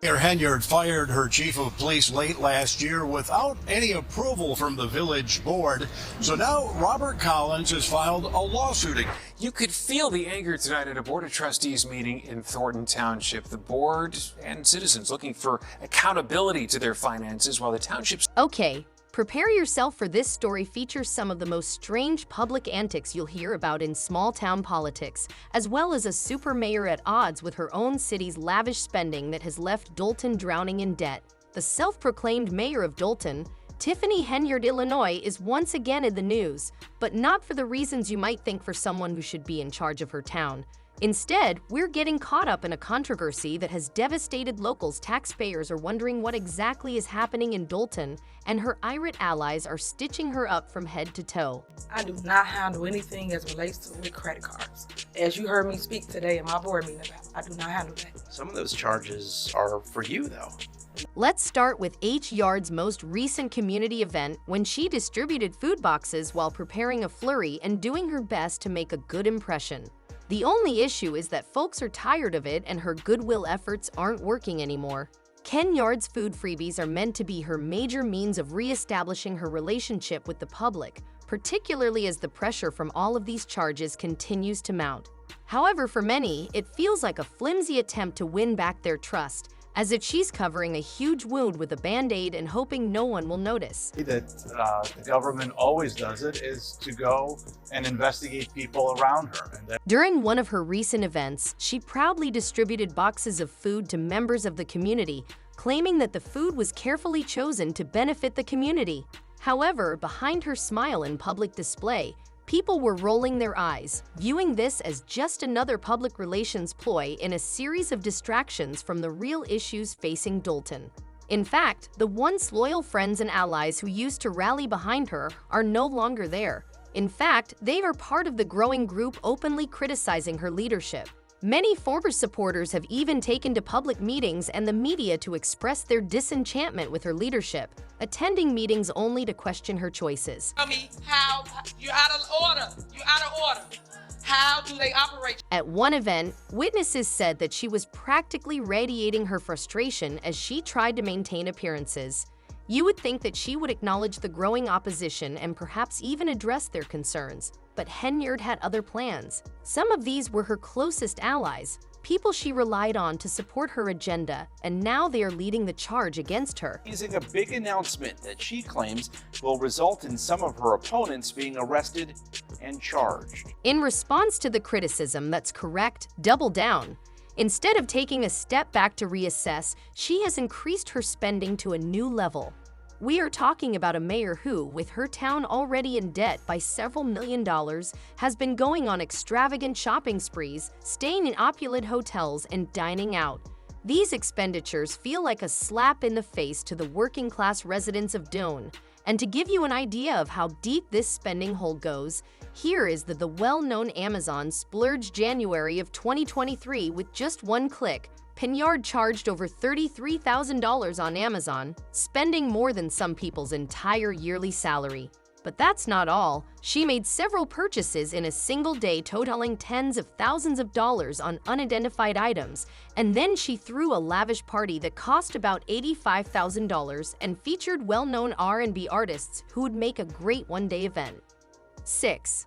Mayor Henyard fired her chief of police late last year without any approval from the village board. So now Robert Collins has filed a lawsuit. You could feel the anger tonight at a Board of Trustees meeting in Thornton Township. The board and citizens looking for accountability to their finances while the township's... Okay, prepare yourself, for this story features some of the most strange public antics you'll hear about in small-town politics, as well as a super mayor at odds with her own city's lavish spending that has left Dolton drowning in debt. The self-proclaimed mayor of Dolton, Tiffany Henyard, Illinois, is once again in the news, but not for the reasons you might think for someone who should be in charge of her town. Instead, we're getting caught up in a controversy that has devastated locals. Taxpayers are wondering what exactly is happening in Dolton, and her irate allies are stitching her up from head to toe. I do not handle anything as relates to with credit cards. As you heard me speak today in my board meeting about, I do not handle that. Some of those charges are for you, though. Let's start with Henyard's most recent community event, when she distributed food boxes while preparing a flurry and doing her best to make a good impression. The only issue is that folks are tired of it and her goodwill efforts aren't working anymore. Henyard's food freebies are meant to be her major means of re-establishing her relationship with the public, particularly as the pressure from all of these charges continues to mount. However, for many, it feels like a flimsy attempt to win back their trust, as if she's covering a huge wound with a band-aid and hoping no one will notice. That the government always does it is to go and investigate people around her. During one of her recent events, she proudly distributed boxes of food to members of the community, claiming that the food was carefully chosen to benefit the community. However, behind her smile and public display, people were rolling their eyes, viewing this as just another public relations ploy in a series of distractions from the real issues facing Dolton. In fact, the once loyal friends and allies who used to rally behind her are no longer there. In fact, they are part of the growing group openly criticizing her leadership. Many former supporters have even taken to public meetings and the media to express their disenchantment with her leadership, attending meetings only to question her choices. Tell me how you're out of order. You're out of order. How do they operate? At one event, witnesses said that she was practically radiating her frustration as she tried to maintain appearances. You would think that she would acknowledge the growing opposition and perhaps even address their concerns. But Henyard had other plans. Some of these were her closest allies, people she relied on to support her agenda, and now they are leading the charge against her. Using a big announcement that she claims will result in some of her opponents being arrested and charged. In response to the criticism that's correct, double down. Instead of taking a step back to reassess, she has increased her spending to a new level. We are talking about a mayor who, with her town already in debt by several $1 million, has been going on extravagant shopping sprees, staying in opulent hotels, and dining out. These expenditures feel like a slap in the face to the working-class residents of Dolton. And to give you an idea of how deep this spending hole goes, here is the well-known Amazon splurge January of 2023 with just one click. Henyard charged over $33,000 on Amazon, spending more than some people's entire yearly salary. But that's not all. She made several purchases in a single day totaling tens of thousands of dollars on unidentified items, and then she threw a lavish party that cost about $85,000 and featured well-known R&B artists who would make a great one-day event. 6.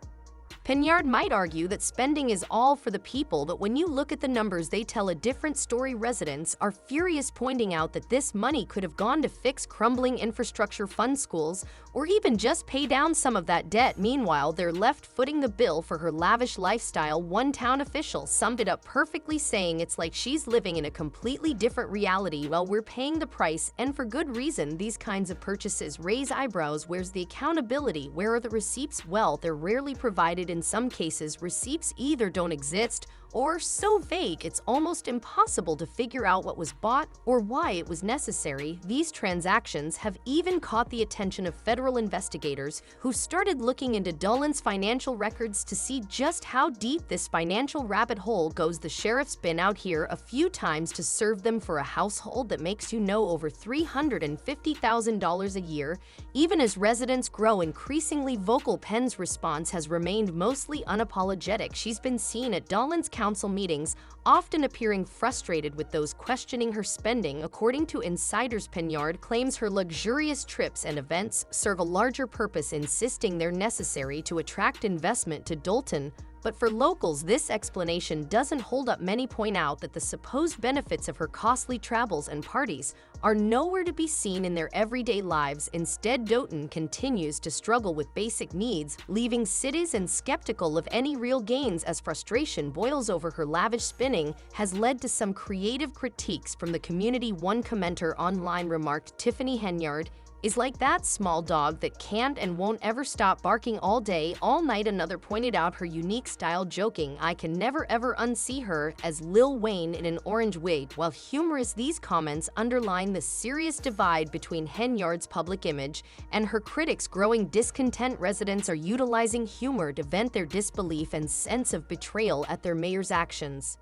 Henyard might argue that spending is all for the people, but when you look at the numbers, they tell a different story. Residents are furious, pointing out that this money could have gone to fix crumbling infrastructure, fund schools, or even just pay down some of that debt. Meanwhile, they're left footing the bill for her lavish lifestyle. One town official summed it up perfectly, saying it's like she's living in a completely different reality while we're paying the price, and for good reason. These kinds of purchases raise eyebrows. Where's the accountability? Where are the receipts? Well, they're rarely provided. In some cases, receipts either don't exist or so vague it's almost impossible to figure out what was bought or why it was necessary. These transactions have even caught the attention of federal investigators who started looking into Dolton's financial records to see just how deep this financial rabbit hole goes. The sheriff's been out here a few times to serve them for a household that makes over $350,000 a year. Even as residents grow increasingly vocal, Penn's response has remained mostly unapologetic. She's been seen at Dolton's council meetings, often appearing frustrated with those questioning her spending. According to insiders, Henyard claims her luxurious trips and events serve a larger purpose, insisting they're necessary to attract investment to Dolton. But for locals, this explanation doesn't hold up. Many point out that the supposed benefits of her costly travels and parties are nowhere to be seen in their everyday lives. Instead, Dolton continues to struggle with basic needs, leaving citizens skeptical of any real gains as frustration boils over her lavish spending has led to some creative critiques from the community. One commenter online remarked, "Tiffany Henyard is like that small dog that can't and won't ever stop barking all day, all night." Another pointed out her unique style, joking, "I can never ever unsee her as Lil Wayne in an orange wig." While humorous, these comments underline the serious divide between Henyard's public image and her critics' growing discontent. Residents are utilizing humor to vent their disbelief and sense of betrayal at their mayor's actions.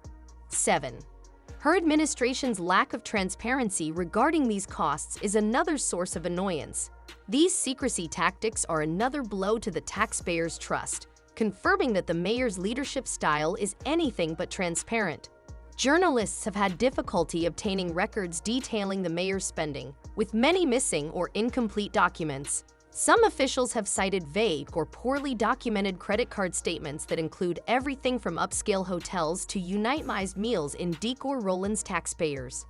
7. Her administration's lack of transparency regarding these costs is another source of annoyance. These secrecy tactics are another blow to the taxpayers' trust, confirming that the mayor's leadership style is anything but transparent. Journalists have had difficulty obtaining records detailing the mayor's spending, with many missing or incomplete documents. Some officials have cited vague or poorly documented credit card statements that include everything from upscale hotels to itemized meals in decor. Roland's taxpayers.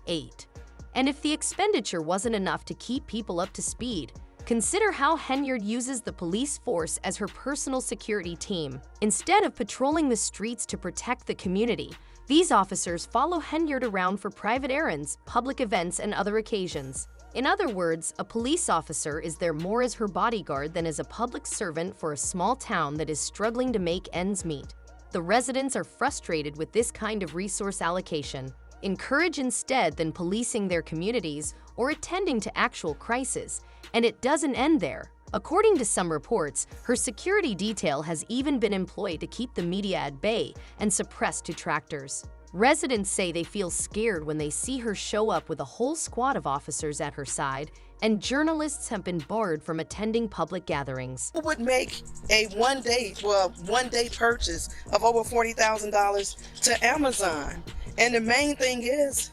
8. And if the expenditure wasn't enough to keep people up to speed, consider how Henyard uses the police force as her personal security team. Instead of patrolling the streets to protect the community, these officers follow Henyard around for private errands, public events, and other occasions. In other words, a police officer is there more as her bodyguard than as a public servant for a small town that is struggling to make ends meet. The residents are frustrated with this kind of resource allocation. Encourage instead than policing their communities or attending to actual crises. And it doesn't end there. According to some reports, her security detail has even been employed to keep the media at bay and suppress detractors. Residents say they feel scared when they see her show up with a whole squad of officers at her side, and journalists have been barred from attending public gatherings. Who would make a one-day purchase of over $40,000 to Amazon? And the main thing is,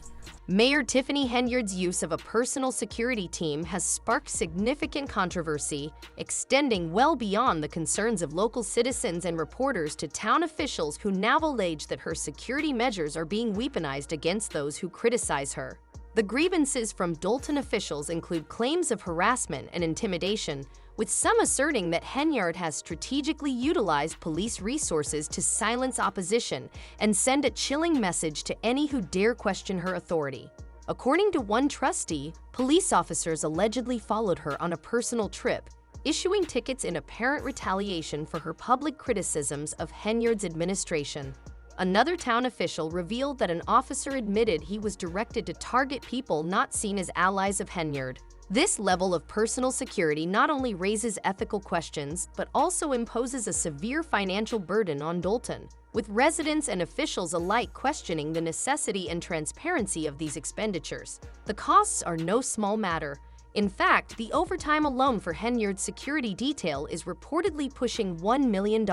Mayor Tiffany Henyard's use of a personal security team has sparked significant controversy, extending well beyond the concerns of local citizens and reporters to town officials who now allege that her security measures are being weaponized against those who criticize her. The grievances from Dolton officials include claims of harassment and intimidation, with some asserting that Henyard has strategically utilized police resources to silence opposition and send a chilling message to any who dare question her authority. According to one trustee, police officers allegedly followed her on a personal trip, issuing tickets in apparent retaliation for her public criticisms of Henyard's administration. Another town official revealed that an officer admitted he was directed to target people not seen as allies of Henyard. This level of personal security not only raises ethical questions, but also imposes a severe financial burden on Dolton, with residents and officials alike questioning the necessity and transparency of these expenditures. The costs are no small matter. In fact, the overtime alone for Henyard's security detail is reportedly pushing $1 million.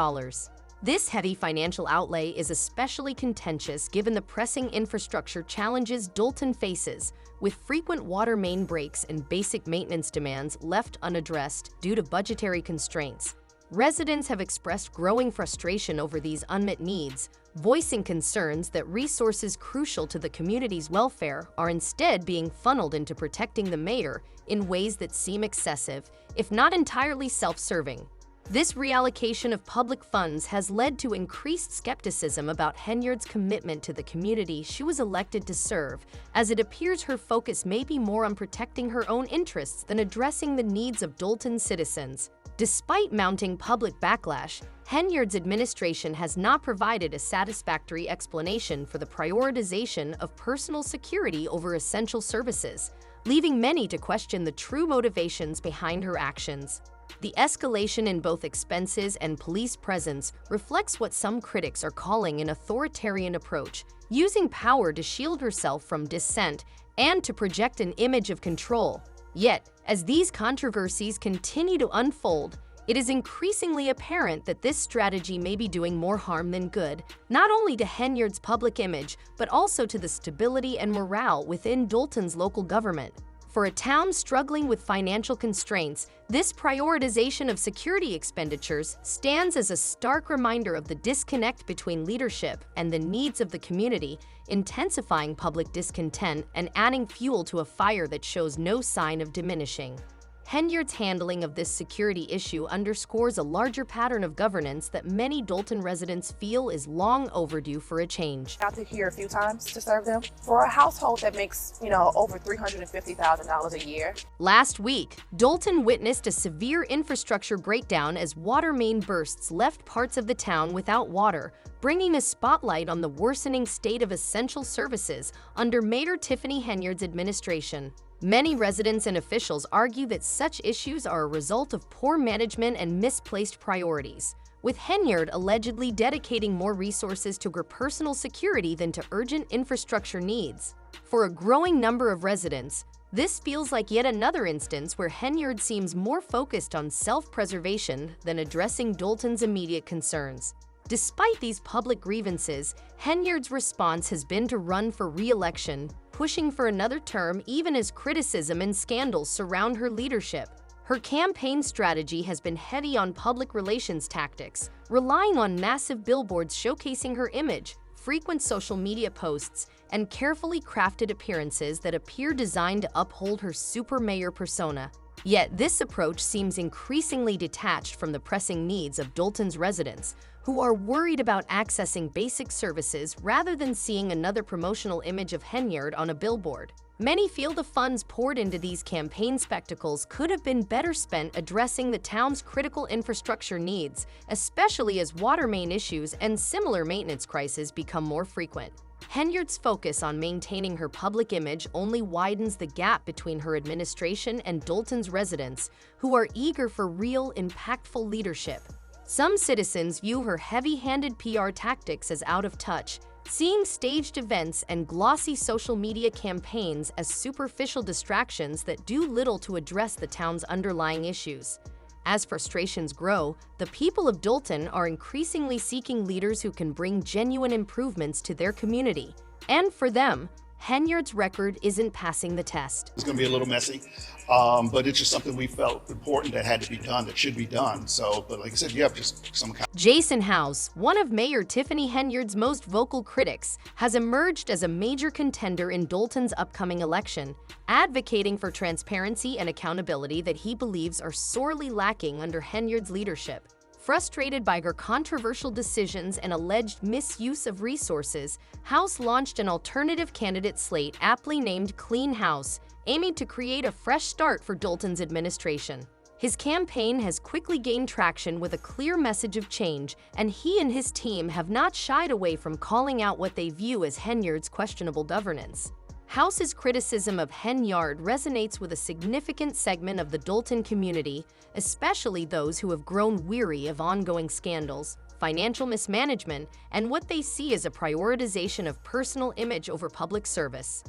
This heavy financial outlay is especially contentious given the pressing infrastructure challenges Dolton faces, with frequent water main breaks and basic maintenance demands left unaddressed due to budgetary constraints. Residents have expressed growing frustration over these unmet needs, voicing concerns that resources crucial to the community's welfare are instead being funneled into protecting the mayor in ways that seem excessive, if not entirely self-serving. This reallocation of public funds has led to increased skepticism about Henyard's commitment to the community she was elected to serve, as it appears her focus may be more on protecting her own interests than addressing the needs of Dolton citizens. Despite mounting public backlash, Henyard's administration has not provided a satisfactory explanation for the prioritization of personal security over essential services, leaving many to question the true motivations behind her actions. The escalation in both expenses and police presence reflects what some critics are calling an authoritarian approach, using power to shield herself from dissent and to project an image of control. Yet, as these controversies continue to unfold, It is increasingly apparent that this strategy may be doing more harm than good, not only to Henyard's public image, but also to the stability and morale within Dolton's local government. For a town struggling with financial constraints, this prioritization of security expenditures stands as a stark reminder of the disconnect between leadership and the needs of the community, intensifying public discontent and adding fuel to a fire that shows no sign of diminishing. Henyard's handling of this security issue underscores a larger pattern of governance that many Dolton residents feel is long overdue for a change. Got to here a few times to serve them. For a household that makes, over $350,000 a year. Last week, Dolton witnessed a severe infrastructure breakdown as water main bursts left parts of the town without water, bringing a spotlight on the worsening state of essential services under Mayor Tiffany Henyard's administration. Many residents and officials argue that such issues are a result of poor management and misplaced priorities, with Henyard allegedly dedicating more resources to her personal security than to urgent infrastructure needs. For a growing number of residents, this feels like yet another instance where Henyard seems more focused on self-preservation than addressing Dolton's immediate concerns. Despite these public grievances, Henyard's response has been to run for re-election, pushing for another term even as criticism and scandals surround her leadership. Her campaign strategy has been heavy on public relations tactics, relying on massive billboards showcasing her image, frequent social media posts, and carefully crafted appearances that appear designed to uphold her super mayor persona. Yet this approach seems increasingly detached from the pressing needs of Dolton's residents, who are worried about accessing basic services rather than seeing another promotional image of Henyard on a billboard. Many feel the funds poured into these campaign spectacles could have been better spent addressing the town's critical infrastructure needs, especially as water main issues and similar maintenance crises become more frequent. Henyard's focus on maintaining her public image only widens the gap between her administration and Dolton's residents, who are eager for real, impactful leadership. Some citizens view her heavy-handed PR tactics as out of touch, seeing staged events and glossy social media campaigns as superficial distractions that do little to address the town's underlying issues. As frustrations grow, the people of Dolton are increasingly seeking leaders who can bring genuine improvements to their community. And for them, Henyard's record isn't passing the test. It's going to be a little messy, but it's just something we felt important that had to be done, that should be done. But like I said, you have just some kind. Jason House, one of Mayor Tiffany Henyard's most vocal critics, has emerged as a major contender in Dolton's upcoming election, advocating for transparency and accountability that he believes are sorely lacking under Henyard's leadership. Frustrated by her controversial decisions and alleged misuse of resources, House launched an alternative candidate slate aptly named Clean House, aiming to create a fresh start for Dolton's administration. His campaign has quickly gained traction with a clear message of change, and he and his team have not shied away from calling out what they view as Henyard's questionable governance. House's criticism of Henyard resonates with a significant segment of the Dolton community, especially those who have grown weary of ongoing scandals, financial mismanagement, and what they see as a prioritization of personal image over public service.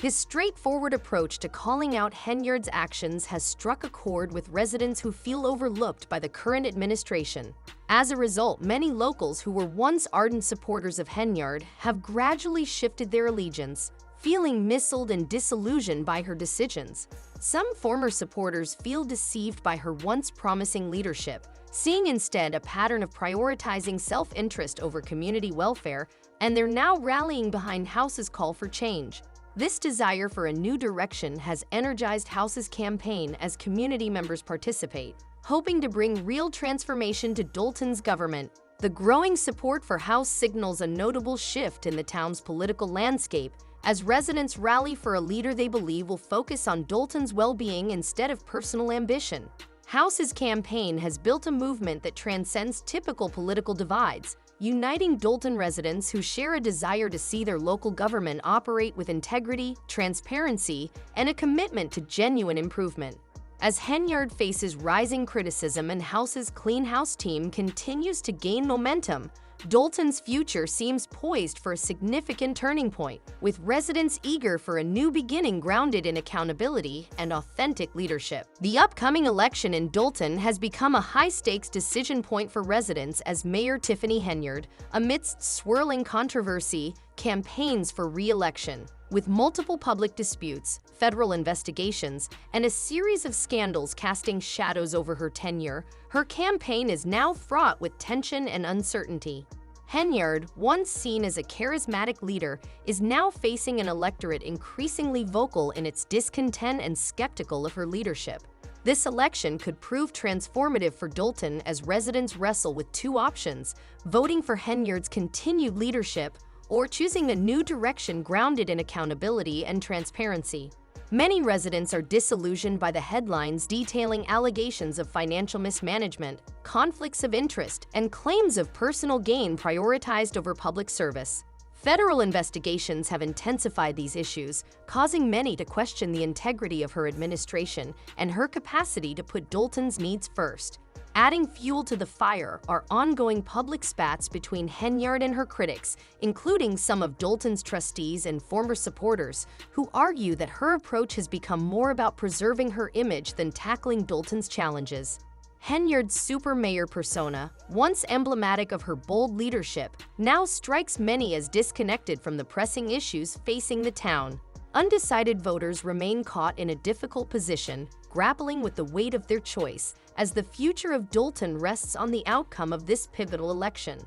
His straightforward approach to calling out Henyard's actions has struck a chord with residents who feel overlooked by the current administration. As a result, many locals who were once ardent supporters of Henyard have gradually shifted their allegiance, feeling misled and disillusioned by her decisions. Some former supporters feel deceived by her once promising leadership, seeing instead a pattern of prioritizing self-interest over community welfare, and they're now rallying behind House's call for change. This desire for a new direction has energized House's campaign as community members participate, hoping to bring real transformation to Dolton's government. The growing support for House signals a notable shift in the town's political landscape, as residents rally for a leader they believe will focus on Dolton's well-being instead of personal ambition. House's campaign has built a movement that transcends typical political divides, uniting Dolton residents who share a desire to see their local government operate with integrity, transparency, and a commitment to genuine improvement. As Henyard faces rising criticism and House's Clean House team continues to gain momentum, Dolton's future seems poised for a significant turning point, with residents eager for a new beginning grounded in accountability and authentic leadership. The upcoming election in Dolton has become a high-stakes decision point for residents as Mayor Tiffany Henyard, amidst swirling controversy, campaigns for re-election. With multiple public disputes, federal investigations, and a series of scandals casting shadows over her tenure, her campaign is now fraught with tension and uncertainty. Henyard, once seen as a charismatic leader, is now facing an electorate increasingly vocal in its discontent and skeptical of her leadership. This election could prove transformative for Dolton as residents wrestle with two options: voting for Henyard's continued leadership or choosing a new direction grounded in accountability and transparency. Many residents are disillusioned by the headlines detailing allegations of financial mismanagement, conflicts of interest, and claims of personal gain prioritized over public service. Federal investigations have intensified these issues, causing many to question the integrity of her administration and her capacity to put Dolton's needs first. Adding fuel to the fire are ongoing public spats between Henyard and her critics, including some of Dolton's trustees and former supporters, who argue that her approach has become more about preserving her image than tackling Dolton's challenges. Henyard's super mayor persona, once emblematic of her bold leadership, now strikes many as disconnected from the pressing issues facing the town. Undecided voters remain caught in a difficult position, grappling with the weight of their choice, as the future of Dolton rests on the outcome of this pivotal election.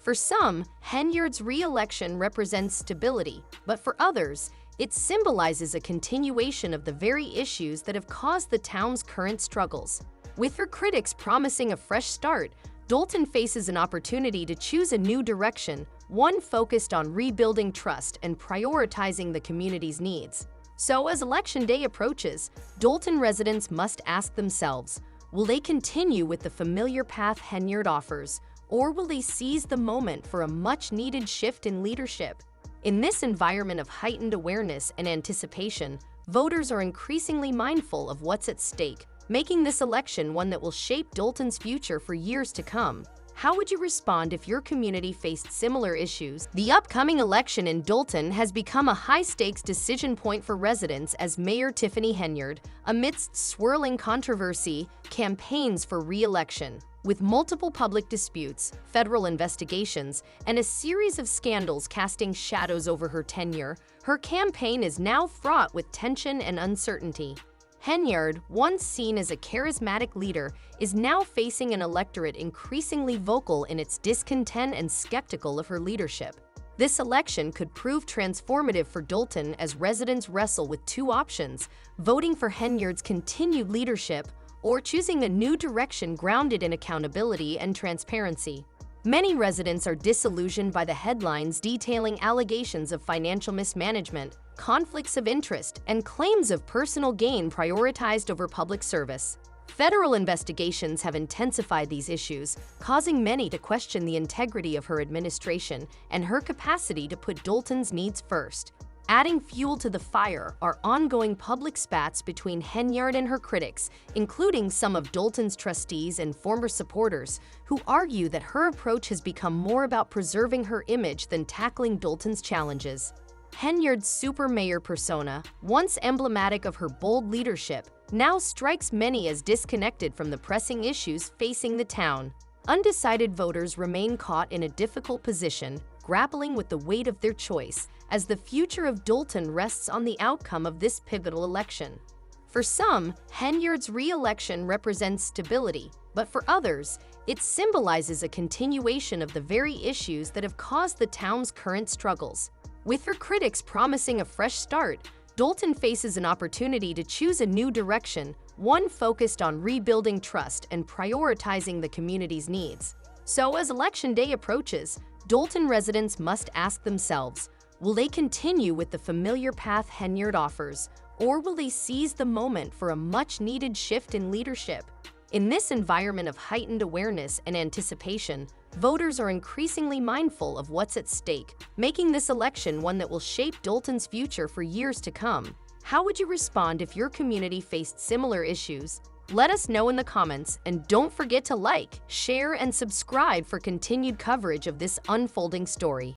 For some, Henyard's re-election represents stability, but for others, it symbolizes a continuation of the very issues that have caused the town's current struggles. With her critics promising a fresh start, Dolton faces an opportunity to choose a new direction, one focused on rebuilding trust and prioritizing the community's needs. So as Election Day approaches, Dolton residents must ask themselves, will they continue with the familiar path Henyard offers, or will they seize the moment for a much-needed shift in leadership? In this environment of heightened awareness and anticipation, voters are increasingly mindful of what's at stake, making this election one that will shape Dolton's future for years to come. How would you respond if your community faced similar issues? The upcoming election in Dolton has become a high-stakes decision point for residents as Mayor Tiffany Henyard, amidst swirling controversy, campaigns for re-election. With multiple public disputes, federal investigations, and a series of scandals casting shadows over her tenure, her campaign is now fraught with tension and uncertainty. Henyard, once seen as a charismatic leader, is now facing an electorate increasingly vocal in its discontent and skeptical of her leadership. This election could prove transformative for Dolton as residents wrestle with two options: voting for Henyard's continued leadership or choosing a new direction grounded in accountability and transparency. Many residents are disillusioned by the headlines detailing allegations of financial mismanagement, conflicts of interest, and claims of personal gain prioritized over public service. Federal investigations have intensified these issues, causing many to question the integrity of her administration and her capacity to put Dolton's needs first. Adding fuel to the fire are ongoing public spats between Henyard and her critics, including some of Dolton's trustees and former supporters, who argue that her approach has become more about preserving her image than tackling Dolton's challenges. Henyard's super mayor persona, once emblematic of her bold leadership, now strikes many as disconnected from the pressing issues facing the town. Undecided voters remain caught in a difficult position, grappling with the weight of their choice, as the future of Dolton rests on the outcome of this pivotal election. For some, Henyard's re-election represents stability, but for others, it symbolizes a continuation of the very issues that have caused the town's current struggles. With her critics promising a fresh start, Dolton faces an opportunity to choose a new direction, one focused on rebuilding trust and prioritizing the community's needs. So as Election Day approaches, Dolton residents must ask themselves, will they continue with the familiar path Henyard offers, or will they seize the moment for a much-needed shift in leadership? In this environment of heightened awareness and anticipation, voters are increasingly mindful of what's at stake, making this election one that will shape Dolton's future for years to come. How would you respond if your community faced similar issues? Let us know in the comments, and don't forget to like, share, and subscribe for continued coverage of this unfolding story.